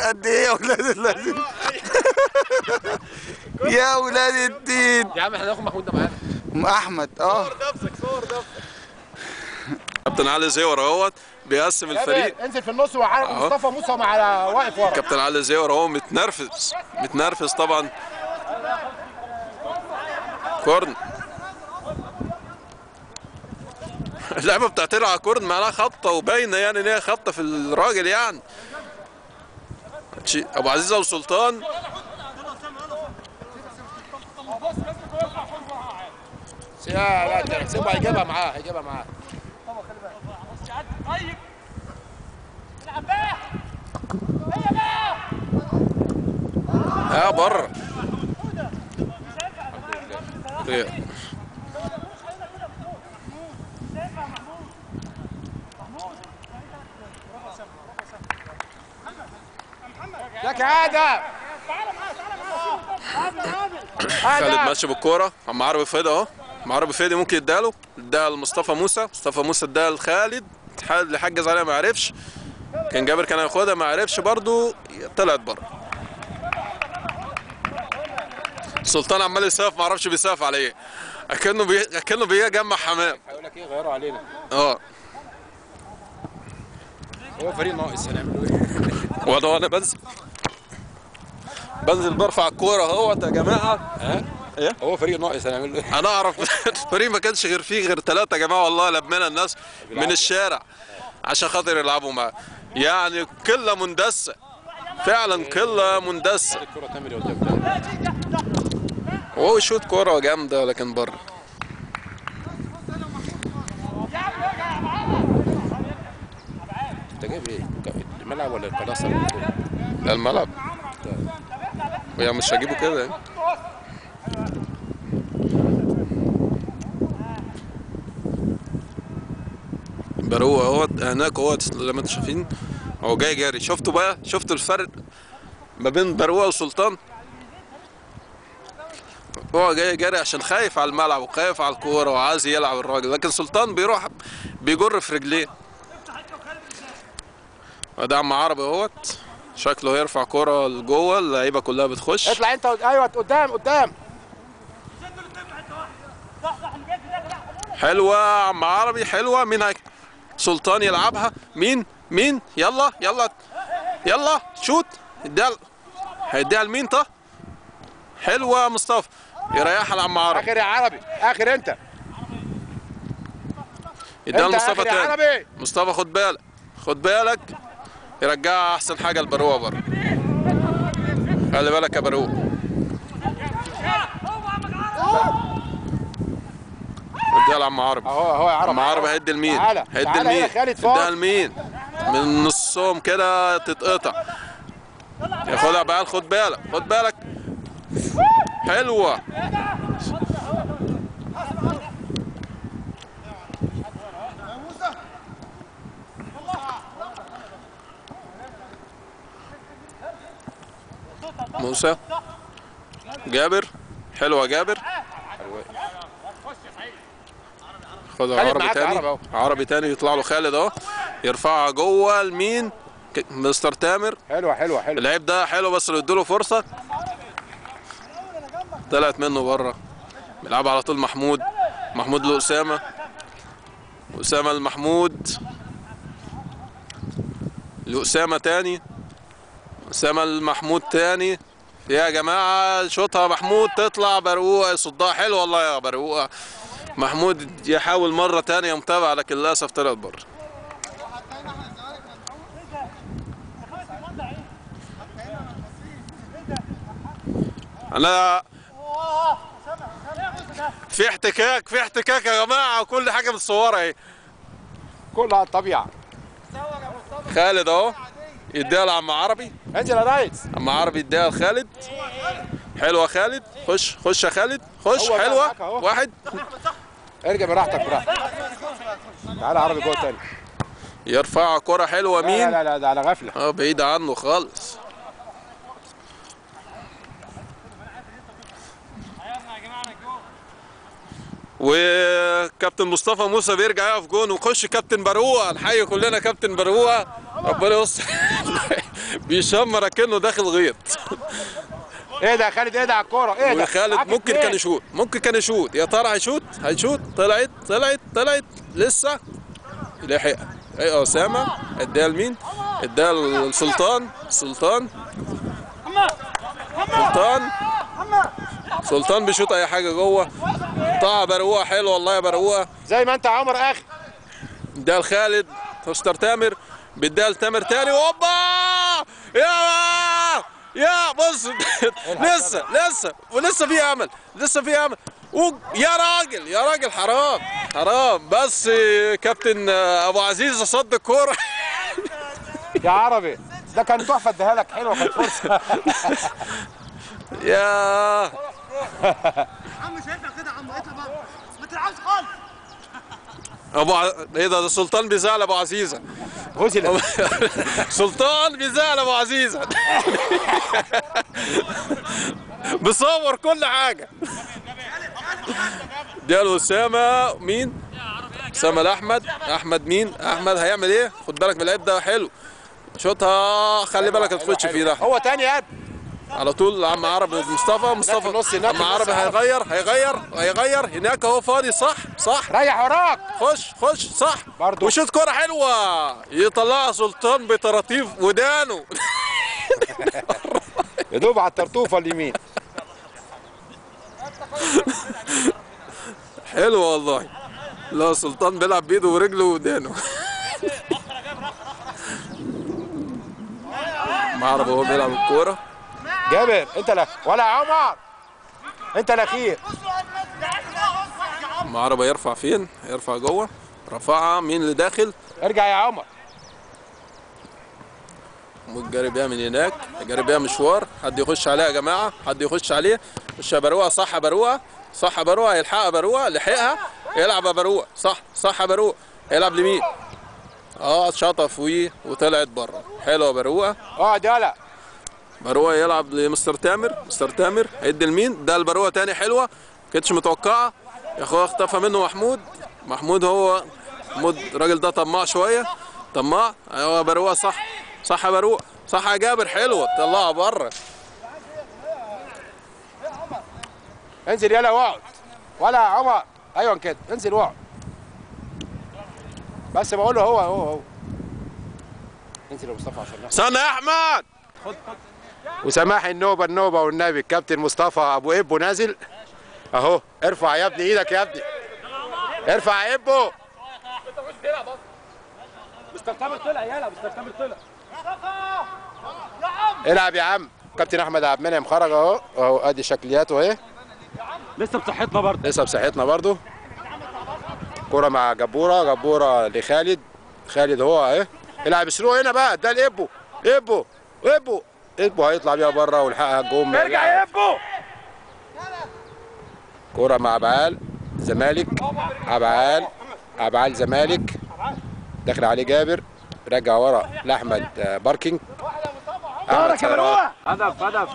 قد ايه يا ولاد اللذين؟ يا ولاد الدين يا عم احنا هناخد محمود ده معانا. احمد صور نفسك صور نفسك. كابتن علي زيور اهوت بيقسم الفريق. انزل في النص وعارف مصطفى موسى مع واقف ورا. كابتن علي زيور اهو متنرفز طبعا. كورن اللعبه بتعترض على كورن معناها خبطه وباينه يعني ان هي خبطه في الراجل يعني. ابو عزيز ابو سلطان لا سيبه هيجيبها معاه بره. لك ادم. خالد ماشي بالكوره. عم عربي فادي اهو. عم عربي فادي ممكن اداها لمصطفى موسى. مصطفى موسى اداها لخالد اللي حجز عليها ما عرفش. كان جابر كان هياخدها ما عرفش برضو طلعت بره. سلطان عمال يسقف ما اعرفش بيسقف على ايه. اكنه بيجمع حمام. هيقول لك ايه غيروا علينا. هو فريق ناقص هنعمله ايه؟ وده انا بنزل برفع الكوره اهوت يا جماعه. ايه؟ هو فريق ناقص هنعمل ايه؟ انا اعرف الفريق ما كانش غير 3 يا جماعه والله. لمينا الناس من الشارع عشان خاطر يلعبوا معاه. يعني قله مندسه فعلا قله مندسه. الكوره تعمل ايه قدام؟ وهو يشوط كوره جامده لكن بره. انت جايب ايه؟ الملعب ولا القناصه؟ لا الملعب. يعني مش هجيبه كده يعني. بروق اهوت هناك اهوت زي ما انتم شايفين. هو جاي جاري. شفتوا بقى؟ شفتوا الفرق ما بين بروق وسلطان؟ هو جاي جاري عشان خايف على الملعب وخايف على الكوره وعايز يلعب الراجل، لكن سلطان بيروح بيجر في رجليه. وده عم عربي اهوت شكله هيرفع كوره لجوه. اللعيبه كلها بتخش. اطلع انت. ايوه قدام. حلوه عم عربي حلوه. مين سلطان يلعبها. مين يلا شوت. هيديها لمين؟ طه حلوه مصطفى يريحها لعم عربي. اخر يا عربي اخر انت. يديها لمصطفى تاني. مصطفى خد بالك يرجعها احسن حاجه لبروه بره. خلي بالك يا بروه. اديها لعم عربي. اهو يا عربي. عم عربي هيدي لمين؟ هيدي لمين؟ اديها لمين؟ من نصهم كده تتقطع. ياخدها بقى. خد بالك. حلوه. موسى جابر. حلوه جابر. خدها عربي تاني. عربي تاني يطلع له خالد اهو يرفعها جوه لمين؟ مستر تامر. حلوه اللعيب ده حلو بس اللي ادوله فرصه طلعت منه بره. بيلعب على طول محمود لأسامة. أسامة لمحمود. لأسامة تاني. أسامة لمحمود تاني. يا جماعة شوطها محمود تطلع بروقة يصدها. حلو والله يا بروقة. محمود يحاول مرة تانية متابعة لكن للأسف طلعت بره. أنا في احتكاك يا جماعة وكل حاجة متصورة اهي. كلها على الطبيعة. خالد اهو يديها لعم عربي. انزل يا ريس. عم عربي يديها لخالد. حلوة خالد. خش يا خالد خش. حلوة واحد. ارجع براحتك. تعالى عربي جوه تاني. يرفع كرة حلوة. مين؟ لا ده على غفلة. بعيدة عنه خالص. وكابتن مصطفى موسى بيرجع يقف جون ويخش كابتن بروقة. نحيي كلنا كابتن بروقة. ربنا يوصل بيشمر كأنه داخل غيط. ايه ده يا خالد؟ ايه ده على الكوره؟ ايه ده؟ وخالد ممكن كان يشوط، ممكن كان يشوط، يا ترى هيشوط. طلعت لسه لحقها. ايه اسامه اداها لمين؟ اداها لسلطان. سلطان بيشوط اي حاجه جوه. قطع برقوقه حلوه والله يا برقوقه. زي ما انت يا عمر اخي. اداها لخالد. مستر تامر بيديها لتامر تاني. هوبا يا بص. لسه في امل. يا راجل حرام بس. كابتن ابو عزيز صد الكوره. يا عربي ده كان تحفه، اديها لك حلوه، كانت فرصه. يا عم مش هينفع كده يا عم، اطلع بقى ما تلعبش خالص. ايه ده سلطان بيزعل ابو عزيزه. غزل. سلطان بيزعل ابو عزيزه. بصور كل حاجه. ده اسامه مين؟ اسامه لاحمد مين؟ احمد هيعمل ايه؟ خد بالك من اللعيب ده حلو. شوطها خلي بالك ما تخش فيه ده. هو تاني يا على طول عم عربي مصطفى عم عربي هيغير هناك اهو فاضي. صح ريح وراك. خش صح برضو. وشوط كرة حلوة يطلعها سلطان بطراطيف ودانه. يا دوب على الطرطوفه اليمين. حلو والله. لا سلطان بيلعب بايده ورجله ودانه. عربي هو بيلعب الكورة. جابر انت لا ولا يا عمر انت الاخير. عربي يرفع فين؟ يرفع جوه. رفعها مين اللي داخل؟ ارجع يا عمر. جاري بيها من هناك، جاري بيها مشوار. حد يخش عليها يا جماعه، حد يخش عليه. مش يا بروقه. صح يا بروقه يلحقها بروقه. لحقها. يلعب يا بروقه. صح يا بروقه. يلعب لمين؟ شطف وطلعت بره. حلوه يا بروقه. اقعد يلا. بروقه يلعب لمستر تامر. هيدي لمين؟ ده البروقه تاني حلوه. ما كانتش متوقعه يا اخويا. اختفى منه محمود هو الراجل ده طماع شويه. ايوه بروقه. صح يا بروقه. صح يا جابر. حلوه طلعها بره. انزل يلا واقعد. ولا يا عمر. ايوه كده انزل واقعد. بس بقول له هو انزل يا مصطفى عشان استنى يا احمد. وسماح النوبه والنبي. الكابتن مصطفى ابو ابو نازل اهو. ارفع يا ابني ايدك يا ابني. ارفع يا ابو. مستر تامر طلع. العب يا عم. كابتن احمد عبد المنعم خرج اهو ادي شكلياته اهي. لسه بصحتنا برضه. كرة مع جبوره لخالد. هو اهي. العب سلو هنا بقى. ده الابو. ابو هيطلع بيها بره والحقها الجون. ارجع يا ابو. كرة مع عبعال زمالك. عبعال زمالك. داخل عليه جابر. رجع ورا لاحمد باركينج. احمد سيرات. هدف.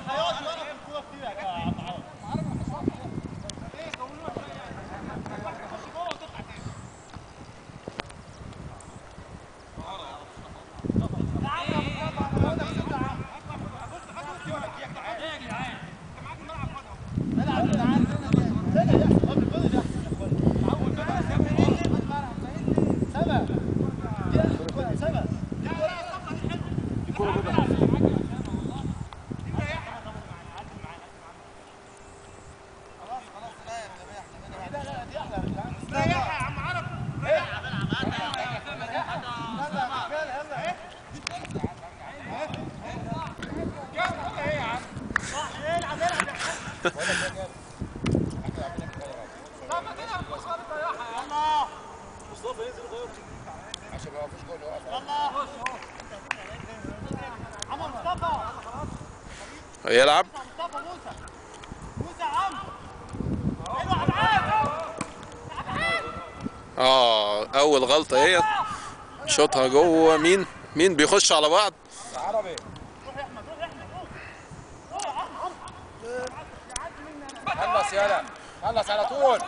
يلعب. اول غلطه هي شوطها جوه. مين بيخش على بعض؟ خلص على طول.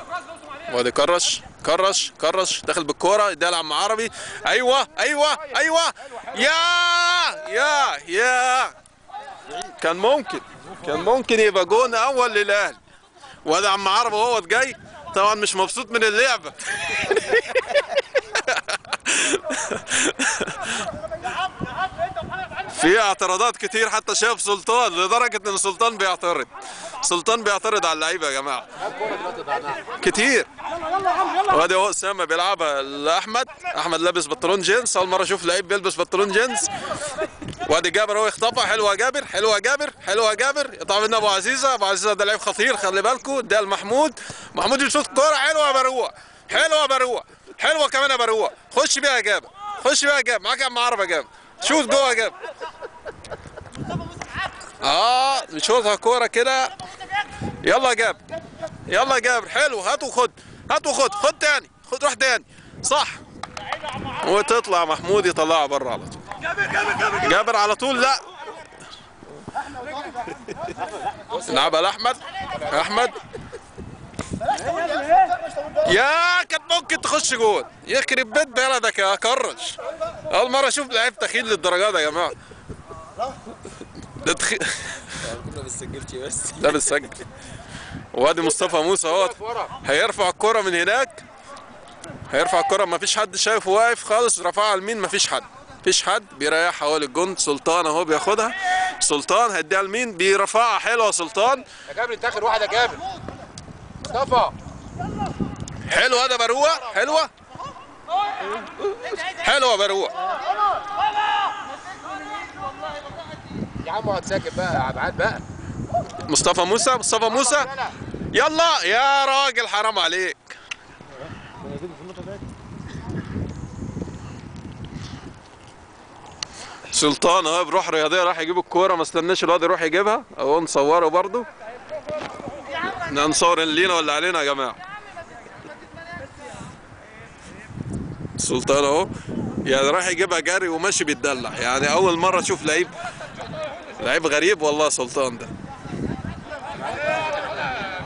وادي كرش كرش داخل بالكوره، يديها لعم عربي. ايوه يا كان ممكن يبقى جون اول للاهلي. وده عم عربي وهو جاي طبعا مش مبسوط من اللعبه. في اعتراضات كتير، حتى شاف سلطان لدرجه ان سلطان بيعترض على اللعيبه يا جماعه كتير. وادي اهو اسامه بيلعبها لاحمد، احمد لابس بنطلون جينز، اول مره اشوف لعيب بيلبس بنطلون جينز. وادي جابر هو يخطفها، حلوه جابر يقطع منها ابو عزيزه ده لعيب خطير خلي بالكم. ده محمود يشوط كوره حلوه يا بروق، حلوه كمان يا بروق. خش بيها يا جابر معاك يا عم عربي يا جابر، شوط جوه يا جابر. بيشوطها كوره كده. يلا يا جابر حلو، هات وخد خد تاني، روح تاني صح، وتطلع محمود يطلعها بره على طول. جابر على طول، لا لعبها لاحمد. يا كانت ممكن تخش جول، يخرب بيت بلدك يا كرش. اول مره اشوف لعيب تخيل للدرجه دي يا جماعه. ما بتسجلش بس. لا بتسجل. وادي مصطفى موسى اهو هيرفع الكرة من هناك، ما فيش حد شايفه واقف خالص، رفعها لمين؟ ما فيش حد بيريحها حوالي الجون. سلطان اهو بياخدها، سلطان هيديها لمين؟ بيرفعها حلوه سلطان. يا جابر انت اخر واحد يا جابر. مصطفى حلوه، هذا بروق، حلوه بروق. يا عم اقعد ساكت بقى يا عبعاد بقى. مصطفى موسى يلا يا راجل حرام عليك. سلطان اهو بروح رياضيه راح يجيب الكوره، ما استناش الواد يروح يجيبها اهو. نصوره برضو، نصور اللي لينا ولا علينا يا جماعه. سلطان اهو يعني راح يجيبها جري وماشي بيتدلع، يعني اول مره اشوف لعيب غريب والله سلطان ده.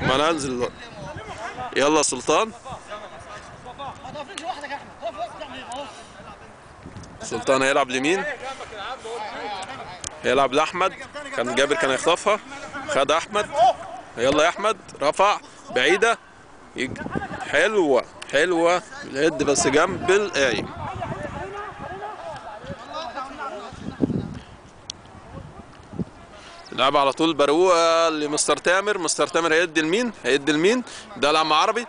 ما انا هنزل دلوقتي. يلا سلطان هيلعب لمين؟ هيلعب لاحمد. كان جابر كان يخطفها، خد احمد. يلا يا احمد، رفع بعيده، حلوه الهد بس جنب القايم. لعب على طول بروقه لمستر تامر هيدي لمين؟ ده لعم عربي.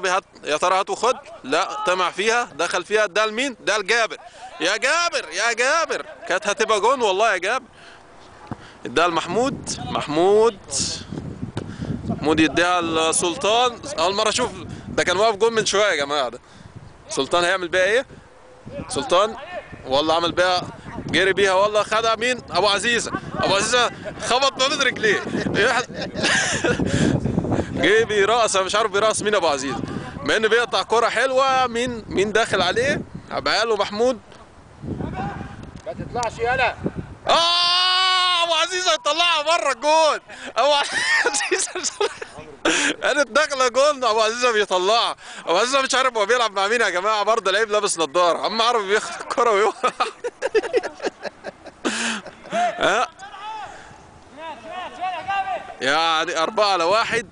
هات يا ترى، هات وخد. لا طمع فيها، دخل فيها. ده لمين؟ ده لجابر. يا جابر كانت هتبقى جون والله يا جابر. اداها لمحمود يديها لسلطان. اول مره اشوف ده، كان واقف جون من شويه يا جماعه. ده سلطان هيعمل بيها ايه؟ سلطان والله عمل بيها، جري بيها والله. خدها مين؟ ابو عزيزه خبط ما بين رجليه. جه بيرقص، مش عارف بيرقص مين ابو عزيزه، مع انه بيقطع كرة حلوه. مين داخل عليه؟ عبعال ومحمود. ما تطلعش يالا. ابو عزيزه يطلعها بره الجون. ابو عزيزه كانت داخله جون، ابو عزيزه بيطلعها. ابو عزيزه مش عارف هو بيلعب مع مين يا جماعه، برضه لعيب لابس نضاره. عم عربي بياخد الكرة ويوقع. يعني 4-1.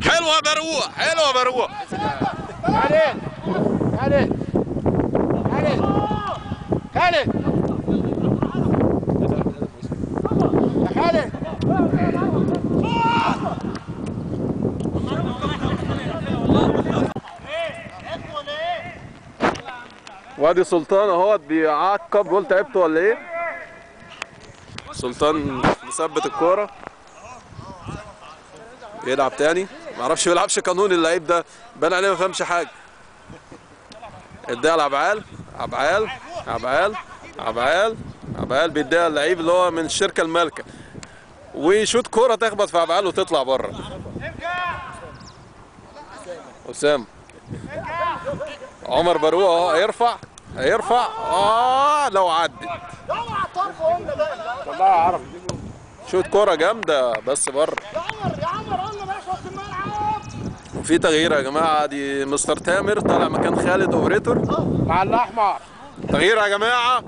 حلوه بروق. وادي سلطان اهوت بيعقب، بيقول تعبت ولا ايه؟ سلطان مثبت الكوره، يلعب تاني. معرفش بيلعبش قانوني اللعيب ده، بان عليه ما فهمش حاجه. اديها عبعال بيديها اللعيب اللي هو من الشركه المالكه، ويشوط كوره تخبط في عبعال وتطلع بره. اسامه عمر بروق اهو هيرفع لو عدت والله عربي شوط كوره جامده بس بره. وفي تغيير يا جماعه، دي مستر تامر طالع مكان خالد اوبريتور مع الاحمر. تغيير يا جماعه.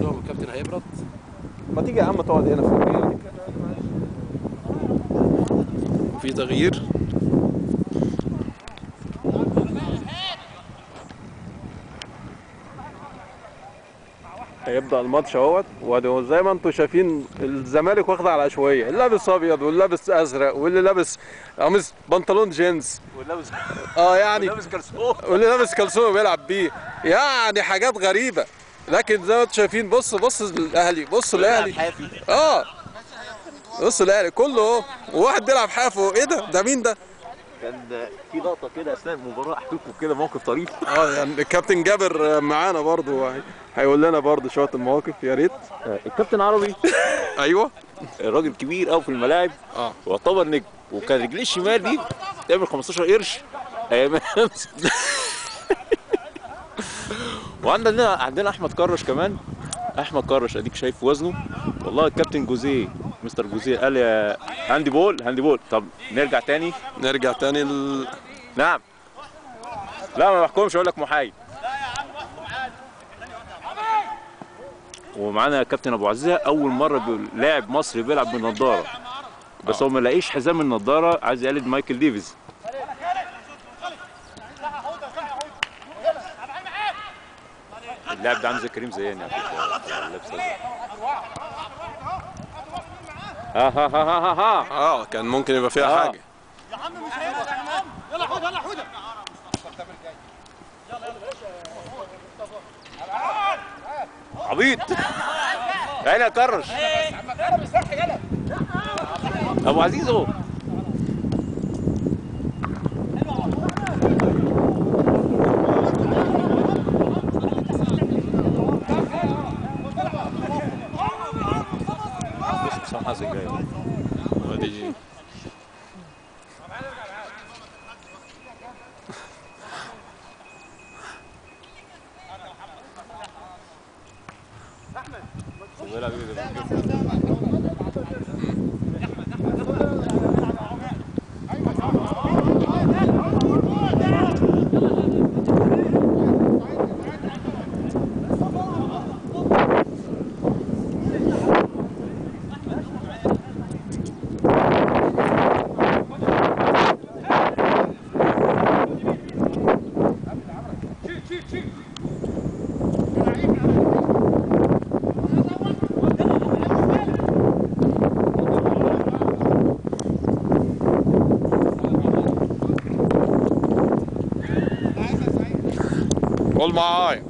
الكابتن هيبرد. ما تيجي يا عم تقعد هنا في المكان. في تغيير. هيبدأ الماتش اهوت، وزي ما انتم شايفين الزمالك واخد على عشوائيه، اللي لابس ابيض واللي لابس ازرق واللي لابس قميص بنطلون جينز واللي لابس يعني لابس كلثوم واللي لابس كلثوم بيلعب بيه، يعني حاجات غريبه. لكن زي ما انتم شايفين بص الاهلي، بصوا الاهلي بصوا الاهلي كله، وواحد بيلعب حافه. ايه ده مين ده؟ كان في لقطه كده اثناء المباراه، احكي لكم كده موقف طريف. يعني الكابتن جابر معانا برضو، هيقول لنا برضو شويه المواقف يا ريت. الكابتن عربي ايوه راجل كبير قوي في الملاعب، ويعتبر نجم، وكان رجليه الشمال دي تعمل 15 قرش ايام. وعندنا احمد كرش كمان. احمد كرش اديك شايف وزنه. والله الكابتن جوزيه مستر جوزيه قال يا هاندي بول. طب نرجع تاني نعم. لا ما بحكمش، اقول لك محايد. ومعانا كابتن ابو عزيزه، اول مره لاعب مصري بيلعب بالنضاره، بس هو ما لاقيش حزام النضاره، عايز يقلد مايكل ديفيز. اللاعب ده عامل زي كريم زيان على فكره، لابس ازرق. كان ممكن يبقى فيها حاجه. يا عم مش هينفع يا عم. يلا حوده يلا حوده. عبيط. عيني يا كرش. ابو عزيز اهو. بص حسام حسن جاي ودي قول معايا.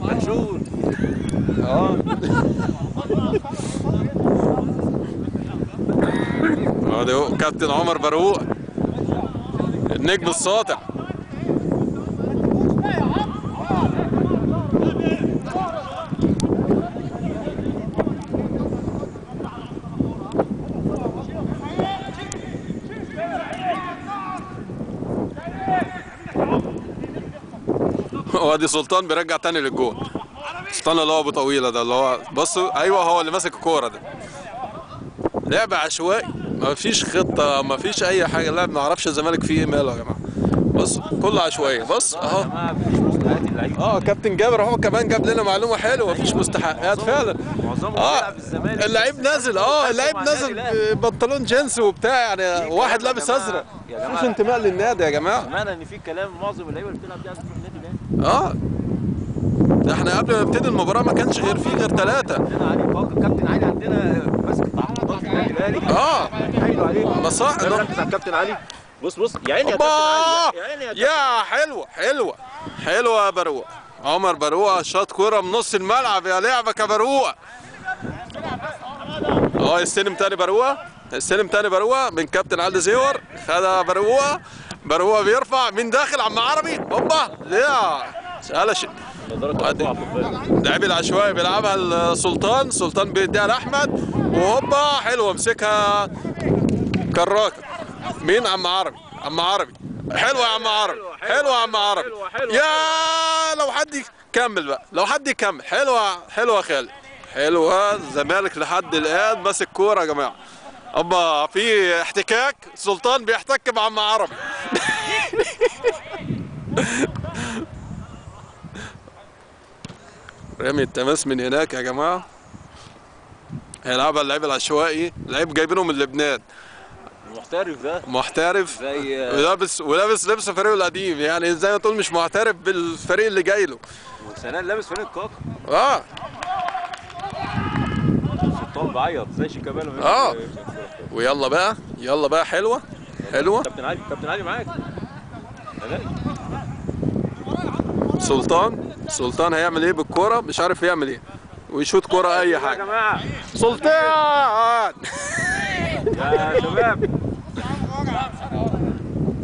منشور. ادي كابتن عمر بروق النجم الساطع. وادي سلطان بيرجع تاني للجول. سلطان اللي هو ابو طويله ده، اللي هو بصوا، ايوه هو اللي ماسك الكوره ده. لعب عشوائي، ما فيش خطه، ما فيش اي حاجه. لا ما اعرفش الزمالك فيه ايه ماله يا جماعه. بص كله عشوائي. بص اهو كابتن جابر اهو كمان جاب لنا معلومه حلوه، مفيش مستحقات فعلا. اللعيب نازل اللعيب نازل بنطلون جينز وبتاع، يعني واحد لابس ازرق. مفيش انتماء للنادي يا جماعه. سمعنا ان في كلام معظم اللعيبه اللي بتلعب دي عايزه تروح النادي الاهلي. ده احنا قبل ما نبتدي المباراه ما كانش غير فيه غير 3. عندنا علي فاضل، كابتن علي عندنا ماسك التعاقدات في النادي الاهلي. حلو عليه. بس صح ركز على الكابتن علي. بص يا عيني يا كابتن علي، يا عيني يا حلوه يا بروق. عمر بروق شاط كوره من نص الملعب، يا لعبك يا بروق. يستلم تاني بروق من كابتن علي زيور. خدها بروق بيرفع من داخل عم عربي. هوبا يا قلش. لعب العشوائي بيلعبها سلطان بيديها لاحمد، وهوبا حلوه مسكها كراكه. مين؟ عم عربي. حلوه يا عم عربي. يا لو حد يكمل بقى، حلوه خالد، حلوه الزمالك لحد الان ماسك كوره يا جماعه. اما في احتكاك، سلطان بيحتك مع عم عربي. رامي التماس من هناك يا جماعه. هيلعبها اللعيب العشوائي، لعيب جايبينه من لبنان. محترف ده، محترف زي ولابس لبس فريقه القديم، يعني زي ما تقول مش محترف بالفريق اللي جاي له. وسنان لابس فريق كاكا. اه سلطان بعيط زي شيكابالا. ويلا بقى، يلا بقى، حلوه حلوه. كابتن علي، كابتن علي معاك. سلطان هيعمل ايه بالكوره؟ مش عارف يعمل ايه، ويشوط كوره اي يا حاجه. جماعه سلطان يا شباب،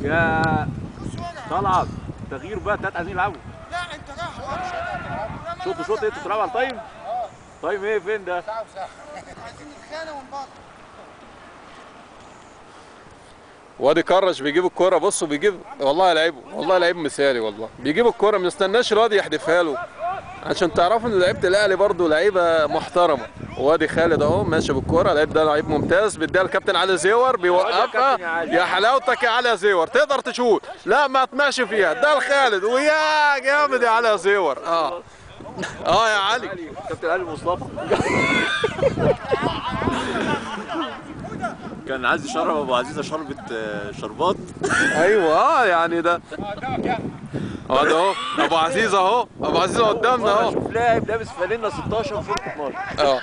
يا طلعت تغيير بقى، التلاتة عايزين يلعبوا. لا انت راح شوط ايه؟ انتوا بتلعبوا على التايم؟ تايم ايه فين ده؟ عايزين نتخانق ونبطل. وادي كرش بيجيب الكوره، بصوا بيجيب، والله لعيبه، والله لعيب مثالي، والله بيجيب الكوره ما يستناش الواد يحدفها له، عشان تعرفوا ان لعيبه الاهلي برضه لعيبه محترمه. وادي خالد اهو ماشي بالكوره، اللعيب ده لعيب ممتاز، بيديها الكابتن علي زيور بيوقفها. يا حلاوتك يا علي زيور، تقدر تشوط، لا ما تماشي فيها، ده لخالد، ويا جامد يا علي زيور. يا علي، كابتن علي مصطفى كان عايز يشرب ابو عزيزه شربة شربات. ايوه يعني ده اهو ابو عزيز، اهو ابو عزيز قدامنا اهو. شوف لاعب لابس فانلة 16 وشورت 12.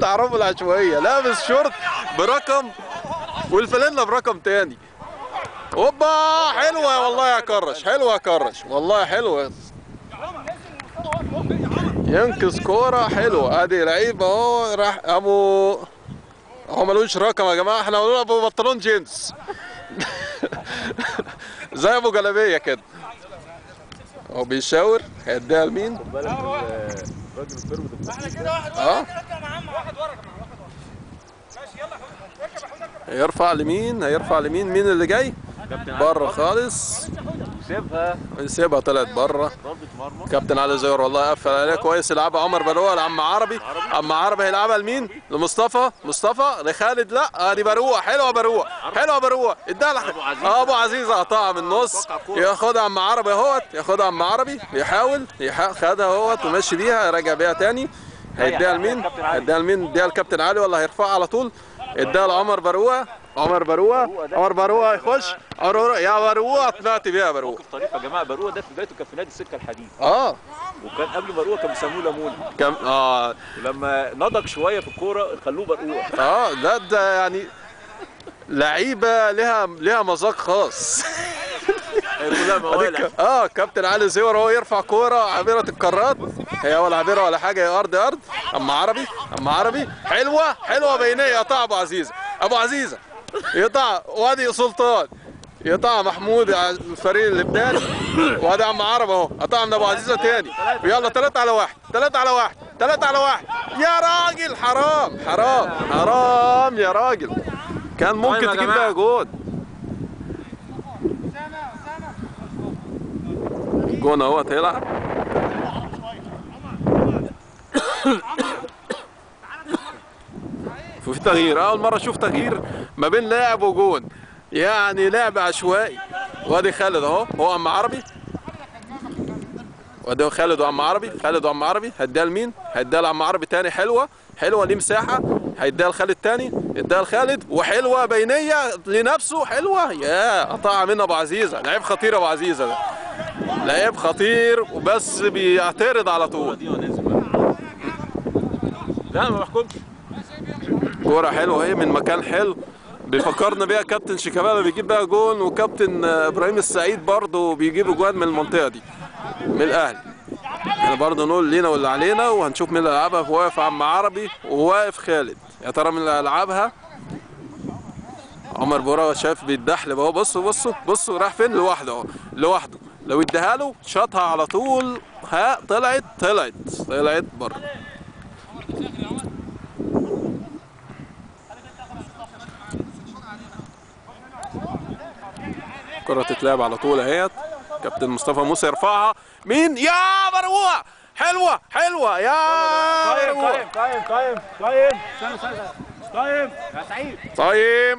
تعرفوا العشوائيه، لابس شورت برقم والفانلة برقم تاني. اوبا حلوه والله يا كرش، حلوه يا كرش، والله حلوه، ينقذ كوره حلوه. ادي لعيب اهو، راح ابو، هو ملوش رقم يا جماعه، احنا قلنا ابو بنطلون جينز. زي ابو جلابيه كده. هو بيشاور، هيديها لمين؟ خد بالك الراجل الفيرود. احنا كده واحد واحد ورا. ماشي يلا هيرفع لمين؟ هيرفع لمين؟ مين اللي جاي؟ بره خالص. سيبها طلعت بره. كابتن علي زيور والله قفل عليها كويس. يلعبها عمر بروقه لعم عربي. عم عربي هيلعبها لمين؟ لمصطفى. مصطفى لخالد. لا دي بروقه. حلوه بروقه، حلوه بروقه. اداها ابو عزيز قطعها من النص. ياخدها عم عربي اهوت، ياخدها عم عربي، يحاول خدها اهوت وماشي بيها، راجع بيها تاني. هيديها لمين؟ هيديها لمين؟ اديها لكابتن علي ولا هيرفعها على طول؟ اداها لعمر بروقه. عمر بروقه يخش. يا بروقه طلعت بيها بروقه. موقف طريف يا جماعه. بروقه ده في بدايته كان في نادي السكه الحديد. وكان قبل بروقه كان بيسموه ليمون. ولما نضج شويه في الكوره خلوه بروقه. لا ده يعني لعيبه لها مذاق خاص. كابتن علي زيور هو يرفع كوره عابره القارات، هي ولا عابره ولا حاجه، هي ارض. اما عربي حلوه بينيه. يقطع ابو عزيزه يقطع. وادي سلطان يقطع محمود الفريق اللبناني. وادي عم عربي اهو قطع من ابو عزيزه تاني. يلا 3 على 1. يا راجل حرام يا راجل، كان ممكن تجيب بقى جول. جون اهوت هيلعب. في تغيير، اول مره اشوف تغيير ما بين لاعب وجون، يعني لعب عشوائي. وادي خالد اهو، هو عم عربي. وادي خالد وعم عربي. هيديها لمين؟ هيديها لعم عربي تاني. حلوه ليه مساحه. هيديها لخالد تاني، اديها لخالد، وحلوه بينيه لنفسه. حلوه، يا قطعها من ابو عزيزه. لعيب خطير ابو عزيزه ده، لعيب خطير وبس بيعترض على طول. لا ما بحكمش. كوره حلوه اهي من مكان حلو، بيفكرنا بيها كابتن شيكابالا بيجيب بيها جون، وكابتن ابراهيم السعيد برضه بيجيب جوان من المنطقه دي من الاهلي. احنا برضه نقول لينا واللي علينا، وهنشوف مين اللي هيلعبها. واقف عم عربي وواقف خالد، يا ترى مين اللي هيلعبها؟ عمر بروقه شايف بيتدحلب اهو. بصوا راح فين؟ لوحده. لو اداها له شاطها على طول. طلعت بره. الكرة تتلعب على طول اهيت. كابتن مصطفى موسى يرفعها. مين؟ يا بروقه حلوه حلوه يا قايم برقوقه. قايم قايم قايم قايم استنى استنى قايم يا سعيد. طيب